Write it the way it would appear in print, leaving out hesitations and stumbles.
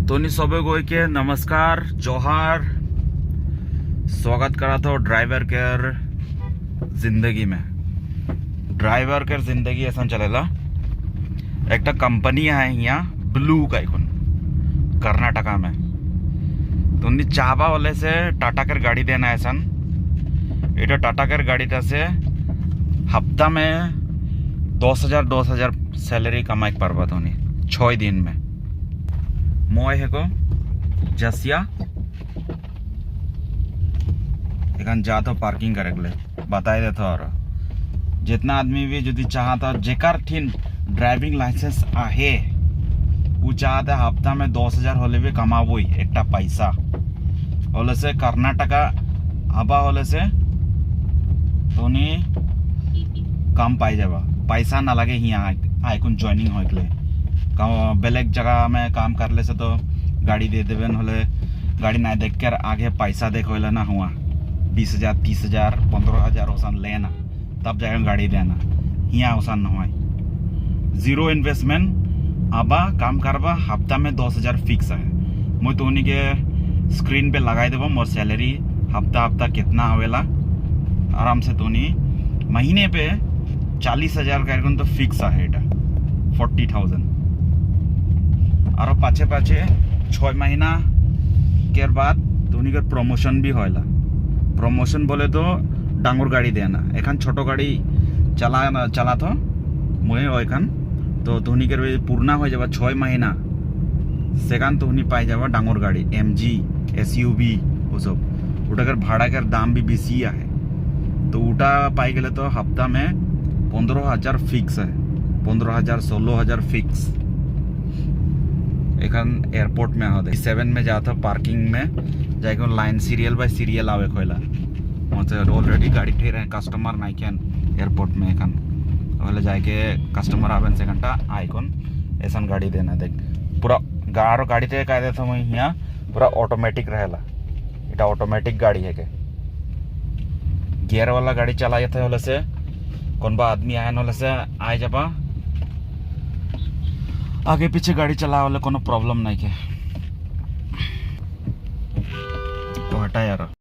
तोनी सबे गोई के नमस्कार जोहार स्वागत करा था ड्राइवर केयर जिंदगी में। ड्राइवर केयर जिंदगी ऐसा चलेला। एक कंपनी है यहाँ ब्लू का इकोन कर्नाटका में। तोनी चाहबा वाले से टाटा केयर गाड़ी देना है सन। ये टाटा केयर गाड़ी से हफ्ता में 10,000 सैलरी कमाई पारबा तोनी 6 दिन में। মই হেকো জাসিয়া এখান যা তো পার্কিং করেগলে बताई देता और जितना आदमी भी यदि चाहता जेकर ठीन ड्राइविंग लाइसेंस आहे वो चाहता हफ्ता में 10,000 होले भी कमाबो एक पैसा होले से कर्नाटका आबा होले से तोनी काम पाई जाबा पैसा ना लगे यहाँ आइकुन ज्वाइनिंग होइकले बेलेग जगह में काम कर ले से तो गाड़ी दे देवेन होले गाड़ी ना देख कर आगे पैसा देख होले ना हुआ 20,000 30,000 15,000 ओसान लेना तब जाकर गाड़ी देना यहाँ ओसान ना हुआ। जीरो इन्वेस्टमेंट आबा काम करबा हफ्ता में 10,000 फिक्स है। मैं तो उन्हीं के स्क्रीन पे लगाई देबो मोर सैलरी हफ्ता कितना आवेला आराम से। तो महीने पे 40,000 का तो फिक्स है 40,000 और पाछे 6 महीना के बाद तुनी के प्रमोशन भी होइला। प्रमोशन बोले तो डांगुर गाड़ी देना एखान छोटो गाड़ी चला तो मैं ओखान तो तुनी के पूर्णा हो जाबा 6 महीना सेखान तुनी पाई जाबा डांगुर गाड़ी MG SUV वो सब उठाकर भाड़ा के दाम भी बेसी है। तो उठा पाई गले तो हफ्ता में 15,000 फिक्स है 15,000 16,000 फिक्स। एखान एयरपोर्ट में होते 7 में जाता पार्किंग में जाके लाइन सीरियल बाय सीरियल आवे खोला ऑलरेडी गाड़ी ठेर है कस्टमर नाइकेन एयरपोर्ट में एखान वाले जाके कस्टमर आवेन से घंटा आइकन ऐसा गाड़ी देना देख पूरा गारो गाड़ी ते कह देता मैं यहाँ पूरा ऑटोमेटिक रहेला। इटा ऑटोमेटिक गाड़ी है के गियर वाला गाड़ी चला जाता है से कौन बा आदमी आए होले से आए जाबा आगे पीछे गाड़ी चला वाले कोनो प्रॉब्लम नहीं के तो हटा यार।